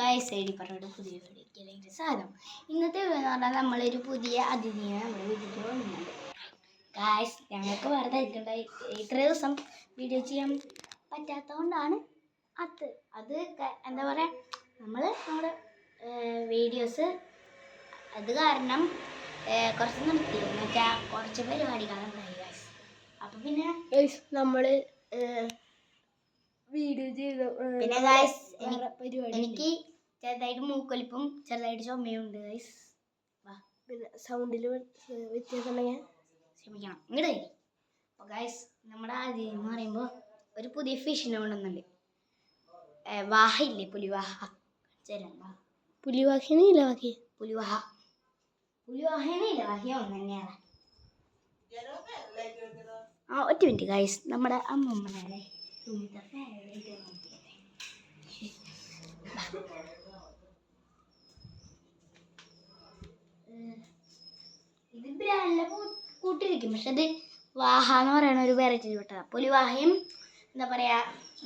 Guys ID പറഞ്ഞ പുതിയ വീഡിയോയിലേക്ക് സ്വാഗതം. ഇന്നത്തെ വീഡിയോ എന്ന് പറഞ്ഞാൽ നമ്മളൊരു പുതിയ അതിഥിയെ നമ്മുടെ വീട്ടിൽ വന്നിട്ടുണ്ട്. ഗായ്സ് ഞങ്ങൾക്ക് വെറുതെ ആയിട്ടുണ്ടായി ഇത്ര ദിവസം വീഡിയോ ചെയ്യാൻ പറ്റാത്തതുകൊണ്ടാണ് അത് എന്താ പറയുക, നമ്മുടെ വീഡിയോസ് അത് കാരണം കുറച്ച് നിർത്തി എന്ന് വെച്ചാൽ കുറച്ച് പരിപാടികളുണ്ടായി ഗായ്സ്. അപ്പം പിന്നെ നമ്മൾ വീഡിയോ ചെയ്തു. പിന്നെ ഗായ്സ് എനിക്ക് ചെറുതായിട്ട് മൂക്കൊലിപ്പും ചെറുതായിട്ട് ചുമയുണ്ട് ഗായ്സ്. പിന്നെ സൗണ്ടിൽ വ്യത്യാസം ഉണ്ടെങ്കിൽ ക്ഷമിക്കണം. ഇങ്ങോട്ട് തരും. അപ്പോൾ ഗായ്സ് നമ്മുടെ ആദ്യം എന്ന് പറയുമ്പോൾ ഒരു പുതിയ ഫിഷിനെ കൊണ്ടുവന്നുണ്ട്. വാഹ ഇല്ലേ, പുലിവാഹ. പുലിവാഹേനയില്ല ഒന്ന് തന്നെയാണ്. ഒറ്റ മിനിറ്റ് ഗായ്സ്, നമ്മുടെ അമ്മമ്മനെ ഇത് ബ്രാൻഡിലെ കൂട്ടിരിക്കും, പക്ഷെ അത് വാഹ എന്ന് പറയുന്ന ഒരു വെറൈറ്റി വിട്ടതാണ്. പുലിവാഹയും എന്താ പറയാ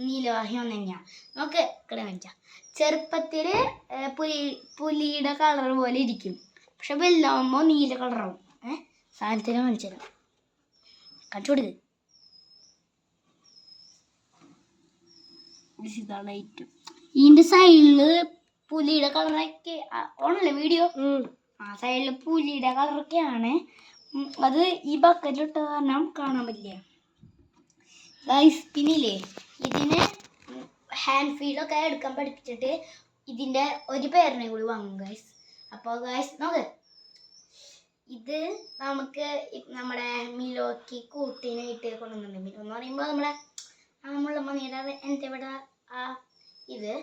നീലവാഹയും ഒന്ന് തന്നെയാണ്. നമുക്ക് ഇവിടെ കാണിച്ചാൽ ചെറുപ്പത്തിൽ പുലിയുടെ കളർ പോലെ ഇരിക്കും, പക്ഷെ വലുതാവുമ്പോൾ നീല കളറാവും. സാധനത്തിന് കാണിച്ചു തരാം, കാണിച്ചു കൊടുക്ക്. ഇതാണ് ഐറ്റം. ഇതിന്റെ സൈഡില് പുലിയുടെ കളറൊക്കെ ഓണല്ലേ വീഡിയോ. സൈഡില് പുലിയുടെ കളറൊക്കെയാണ്. അത് ഈ ബക്കറ്റിലിട്ട കാരണം കാണാൻ പറ്റില്ല ഗൈസ്. പിന്നില്ലേ ഇതിന് ഹാൻഡ് ഫീഡൊക്കെ എടുക്കാൻ പഠിപ്പിച്ചിട്ട് ഇതിന്റെ ഒരു പേരിനെ കൂടി വാങ്ങും ഗൈസ്. അപ്പോൾ ഗൈസ് നോക്ക്, ഇത് നമുക്ക് നമ്മുടെ മിലോക്ക് കൂട്ടിനായിട്ട് കൊണ്ടുവന്നിട്ടുണ്ട്. മിലോ എന്ന് പറയുമ്പോൾ നമ്മുടെ മുള്ളമ്മണിയുടെ എൻ്റെ ഇവിടെ ഇത്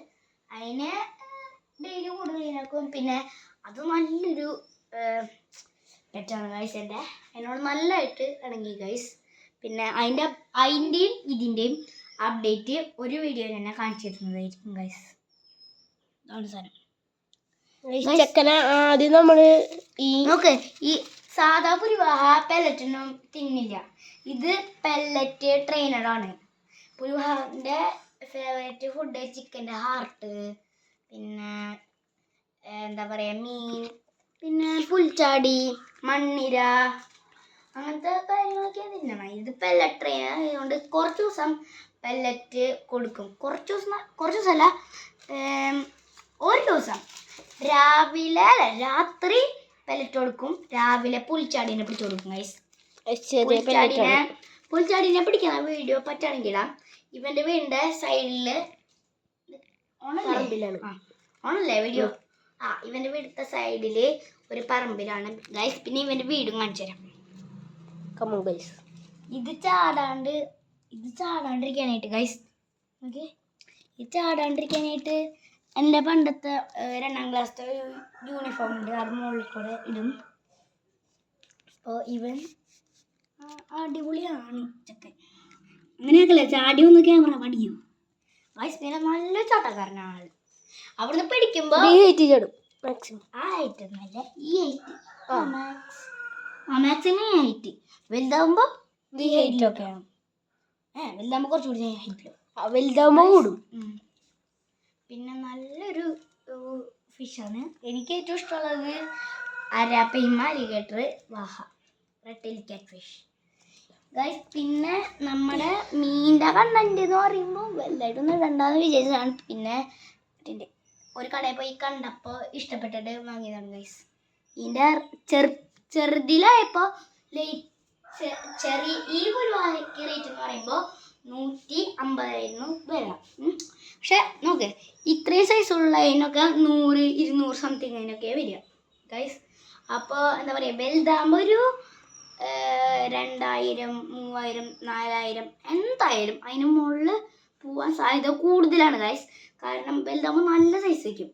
അതിനെ ഡെയിലി കൂടുതലാക്കും. പിന്നെ അത് നല്ലൊരു പെറ്റാണ് ഗൈസ്. എന്നോട് നല്ലതായിട്ട് ഇണങ്ങി ഗൈസ്. പിന്നെ അതിൻ്റെയും ഇതിൻ്റെയും അപ്ഡേറ്റ് ഒരു വീഡിയോയിൽ തന്നെ കാണിച്ചു തരുന്നതായിരിക്കും ഗൈസ്. അതാണ് സാധനം. ആദ്യം നമ്മൾ നോക്ക്, ഈ സാധാ പുലിവാഹ പെല്ലറ്റൊന്നും തിന്നില്ല. ഇത് പെല്ലറ്റ് ട്രെയിനറാണ്. പുലിവാഹൻ്റെ ഫേവറേറ്റ് ഫുഡ് ചിക്കൻ്റെ ഹാർട്ട്, പിന്നെ എന്താ പറയുക മീൻ, പിന്നെ പുൽച്ചാടി, മണ്ണിര, അങ്ങനത്തെ കാര്യങ്ങളൊക്കെ തിന്നണം. ഇത് പെല്ലറ്റ് ട്രെയിനർ ആയതുകൊണ്ട് കുറച്ച് ദിവസം പെല്ലറ്റ് കൊടുക്കും. കുറച്ച് ദിവസമല്ല, ഒരു ദിവസം രാത്രി പെല്ലറ്റ് കൊടുക്കും, രാവിലെ പുൽച്ചാടീനെ പിടിച്ചു കൊടുക്കും ഗൈസ്. പുൽച്ചാടീനെ പിടിക്കുന്ന വീഡിയോ പറ്റുകയാണെങ്കിലാ ഇവന്റെ വീടിന്റെ സൈഡില് ഓണല്ലേ വീഡിയോ. ഇവന്റെ വീടിന്റെ സൈഡില് ഒരു പറമ്പിലാണ് ഗൈസ്. പിന്നെ ഇവന്റെ വീടും കാണിച്ചു തരാം. ഇത് ചാടാണ്ടിരിക്കാനായിട്ട് ഗൈസ്, ഓക്കെ, ഇത് ചാടാണ്ടിരിക്കാനായിട്ട് എൻ്റെ പണ്ടത്തെ 2ാം ക്ലാസ്സിലെ യൂണിഫോം ഉണ്ട്, അത് മുകളിൽ കൂടെ ഇടും. അപ്പോൾ ഇവൻ അടിപൊളിയാണ് ചെക്കൻ. അങ്ങനെയൊക്കെയല്ലേ ചാടി ഒന്ന് ക്യാമറ പഠിക്കും ഗൈസ്. പിന്നെ നല്ല ചാട്ടക്കാരനാണ്. അവിടുന്ന് പിടിക്കുമ്പോൾ ഹൈറ്റൊന്നുമല്ല, ഈ മാക്സിമം ഹൈറ്റ്. വലുതാവുമ്പോൾ ഈ ഹൈറ്റിലൊക്കെയാണ്. വലുതാകുമ്പോൾ കുറച്ചുകൂടി ഹൈറ്റിലോ വലുതാകുമ്പോൾ കൂടും. പിന്നെ നല്ലൊരു ഫിഷാണ്. എനിക്ക് ഏറ്റവും ഇഷ്ടമുള്ളത് അരാപ്പൈമ, അലിഗേറ്റർ, വാഹ, റെഡ് കാറ്റ് ഫിഷ് ഗൈസ്. പിന്നെ നമ്മുടെ മീനിൻ്റെ കണ്ടന്റ് എന്ന് പറയുമ്പോൾ വലുതായിട്ടൊന്നും ഇടണ്ടെന്ന് വിചാരിച്ചതാണ്. പിന്നെ ഒരു കടയിൽ പോയി കണ്ടപ്പോൾ ഇഷ്ടപ്പെട്ടിട്ട് വാങ്ങിയതാണ് ഗൈസ്. ഇതിൻ്റെ ചെറുതിലായപ്പോൾ ഈ പുലിവാഹയ്ക്ക് റേറ്റ് എന്ന് പറയുമ്പോൾ 150 വില. പക്ഷെ നോക്ക്, ഇത്രയും സൈസുള്ളതിനൊക്കെ 100-200 സംതിങ് അതിനൊക്കെ വരിക ഗൈസ്. അപ്പോൾ എന്താ പറയുക, വലുതാകുമ്പോൾ ഒരു 2000, 3000, 4000 എന്തായാലും അതിന് മുകളിൽ പോവാൻ സാധ്യത കൂടുതലാണ് ഗൈസ്. കാരണം വലുതാകുമ്പോൾ നല്ല സൈസ് വയ്ക്കും.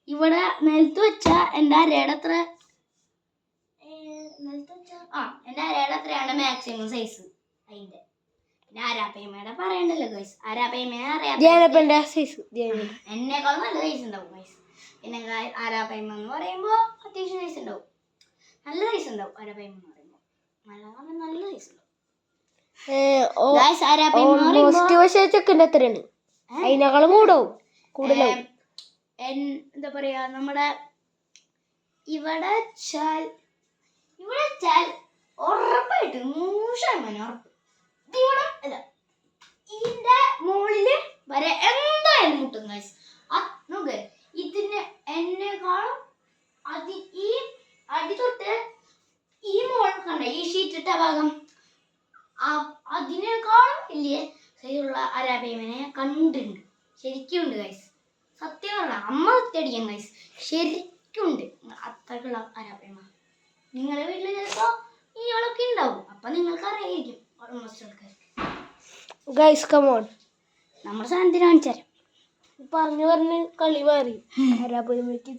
ഇവിടെ നിലത്ത് വെച്ചാൽ എൻ്റെ അരയുടെ അത്രയാണ് മാക്സിമം സൈസ് അതിൻ്റെ. പിന്നെ ആരാപ്പയ്മയുടെ പറയണ്ടല്ലോ ഗൈസ്. എന്നേക്കാളും നല്ല സൈസ് ഉണ്ടാവും ഗൈസ്. പിന്നെ ആരാപ്പയ്മ എന്ന് പറയുമ്പോൾ അത്യാവശ്യം സൈസ് ഉണ്ടാവും, നല്ല സൈസ് ഉണ്ടാവും. ആരാപ്പയ്മ എന്ന് പറയുമ്പോൾ നല്ല സൈസ് ഉണ്ടാവും. ചെക്കൻ്റെ എത്രയാണ്? അതിനേക്കാളും കൂടുതലാവും. എന്താ പറയാ നമ്മുടെ ഇവിടെ വെച്ചാൽ ഉറപ്പായിട്ട് 100% ഉറപ്പ്. ഇവിടെ അല്ല, ഇതിന്റെ മുകളില് വരെ എന്തായാലും മുട്ടും ഗൈസ്. നോക്ക്, ഇതിന് എന്നെക്കാളും ഈ അടി തൊട്ട് ഈ മോൾ കണ്ട ഈ ഷീറ്റ് ഇട്ട ഭാഗം അതിനേക്കാളും വലിയ സൈസുള്ള അരാബിയമനെ കണ്ടിട്ടുണ്ട്. ശരിക്കും ഉണ്ട് ഗൈസ്. സത്യം പറഞ്ഞ അമ്മ സത്യടിക്കാം ഗൈസ്, ശരിക്കും ഉണ്ട് അത്രക്കുള്ള അരാബിയമ. നിങ്ങളുടെ വീട്ടിൽ ചിലപ്പോ ഇയാളൊക്കെ ഉണ്ടാവും. അപ്പൊ നിങ്ങൾക്ക് അറിയായിരിക്കും ഓൾമോസ്റ്റ് ആൾക്കാർ. ഗൈസ് കം ഓൺ, നമ്മുടെ സാധനത്തിന് കാണിച്ചാൽ പറഞ്ഞ് കളി മാറി. അരാബിയമയ്ക്ക്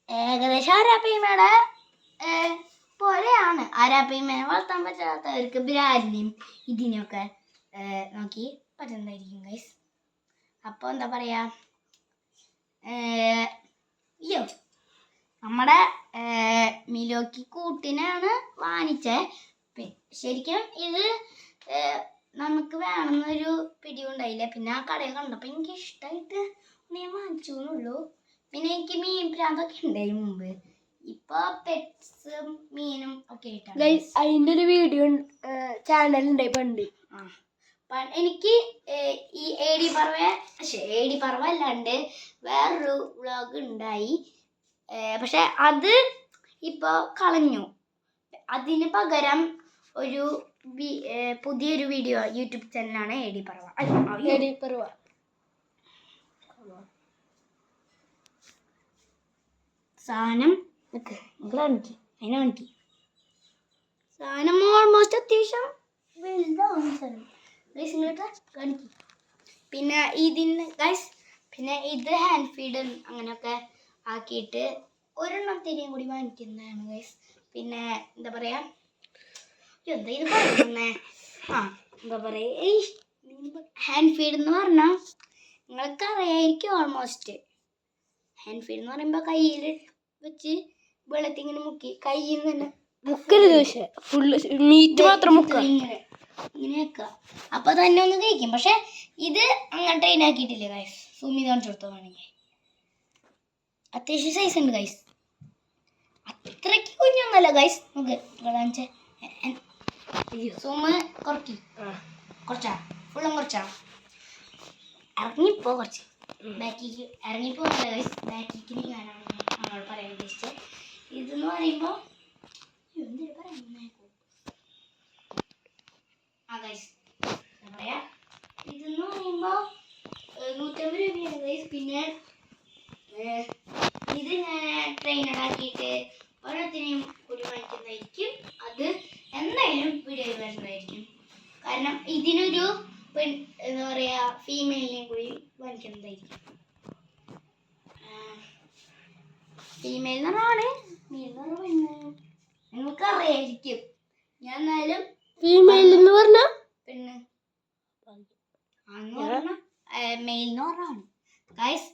ഏകദേശം അരാബിയമയുടെ പോലെയാണ്. അരാബിയമനെ വളർത്താൻ പറ്റാത്തവർക്ക് ബ്രാലിനെയും ഇതിനെയൊക്കെ നോക്കി പറ്റുന്നതായിരിക്കും ഗൈസ്. അപ്പോൾ എന്താ പറയാ, അയ്യോ നമ്മുടെ മിലോക്ക് കൂട്ടിനാണ് വാങ്ങിച്ചത്. ശരിക്കും ഇത് നമുക്ക് വേണമെന്നൊരു പിടിയുണ്ടായില്ല. പിന്നെ ആ കടയിൽ കണ്ടപ്പോൾ എനിക്ക് ഇഷ്ടമായിട്ട് ഞാൻ വാങ്ങിച്ചു എന്നുള്ളൂ. പിന്നെ എനിക്ക് മീൻ പ്രാന്തൊക്കെ ഉണ്ടായി മുമ്പ്. ഇപ്പൊ പെറ്റ്സും മീനും ഒക്കെ ആയിട്ടാണ്. അതിന്റെ ഒരു വീഡിയോ ചാനലുണ്ടായി പണ്ട്. എനിക്ക് ഈ ഏടി പറവ അല്ലാണ്ട് വേറൊരു വ്ളോഗ് ഉണ്ടായി. പക്ഷെ അത് ഇപ്പൊ കളഞ്ഞു. അതിന് പകരം ഒരു പുതിയൊരു വീഡിയോ യൂട്യൂബ് ചാനലാണ് ഏടി പറവ. സാധനം സാധനം ഓൾമോസ്റ്റ് അത്യാവശ്യം വലുതാവും കാണിക്കും. പിന്നെ ഇതിന് ഗൈസ്, പിന്നെ ഇത് ഹാൻഡ് ഫീഡ് അങ്ങനെയൊക്കെ ആക്കിയിട്ട് ഒരെണ്ണത്തിനെയും കൂടി വാങ്ങിക്കുന്നതാണ് ഗൈസ്. പിന്നെ എന്താ പറയാ, എന്താ ഇത് പറയുന്നേ, എന്താ പറയാ, ഹാൻഡ് ഫീഡ് എന്ന് പറഞ്ഞാൽ നിങ്ങൾക്ക് അറിയായിരിക്കും ഓൾമോസ്റ്റ്. ഹാൻഡ് ഫീഡ് എന്ന് പറയുമ്പോൾ കയ്യിൽ വെച്ച് വെള്ളത്തിങ്ങനെ മുക്കി കയ്യിൽ നിന്ന് തന്നെ മുക്കരുത്, പക്ഷെ ഫുള്ള് മീറ്റ് മാത്രം മുക്കുക, ഇങ്ങനെ വെക്കുക. അപ്പൊ തന്നെ ഒന്ന് കഴിക്കും. പക്ഷെ ഇത് അങ്ങനെ ട്രെയിൻ ആക്കിയിട്ടില്ല ഗൈസ്. സൂം ചെയ്ത് കാണിച്ചു കൊടുത്തോ വേണമെങ്കിൽ. അത്യാവശ്യം സൈസ് ഉണ്ട് ഗൈസ്, അത്രയ്ക്ക് കുഞ്ഞൊന്നല്ല ഗൈസ്. നമുക്ക് കാണിച്ചേ, സൂമ് കുറച്ചാ ഫുള്ളും കുറച്ചാ ഇറങ്ങിപ്പോ കുറച്ച് ബാക്കിക്ക് ഇറങ്ങിപ്പോ ഗൈസ്. ബാക്കിക്ക് ഞാനാണ് നമ്മളോട് പറയാൻ ഉദ്ദേശിച്ചത്. ഇതെന്ന് പറയുമ്പോൾ എന്താ പറയാ, ഇതെന്ന് പറയുമ്പോൾ 150 രൂപയാണ് ഗൈസ്. പിന്നെ ഇത് ഞാൻ ട്രെയിനഡ് ആക്കിയിട്ട് ഓരോത്തിനെയും കൂടി വാങ്ങിക്കുന്നതായിരിക്കും. അത് എന്തായാലും വീഡിയോയിൽ വരുന്നതായിരിക്കും. കാരണം ഇതിനൊരു എന്താ പറയാ, ഫീമെയിലിനെയും കൂടി വാങ്ങിക്കുന്നതായിരിക്കും. ഫീമെയിൽ എന്ന് പറഞ്ഞാണ്, മെയിൽ എന്ന് പറഞ്ഞാൽ നിങ്ങൾക്ക് അറിയായിരിക്കും. ഞാൻ എന്നാലും ഫീമെയിൽ എന്ന് പറഞ്ഞ പെണ്ണ്, മെയിൽ എന്ന് പറഞ്ഞാണ് ഗൈസ്.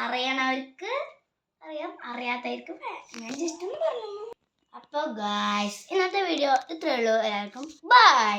അറിയണവർക്ക് അറിയാം, അറിയാത്തവർക്ക് ഞാൻ ജസ്റ്റ് ഒന്ന് പറഞ്ഞു. അപ്പോൾ ഗൈസ്, ഇന്നത്തെ വീഡിയോ ഇത്രയേ ഉള്ളൂ. എല്ലാവർക്കും ബൈ.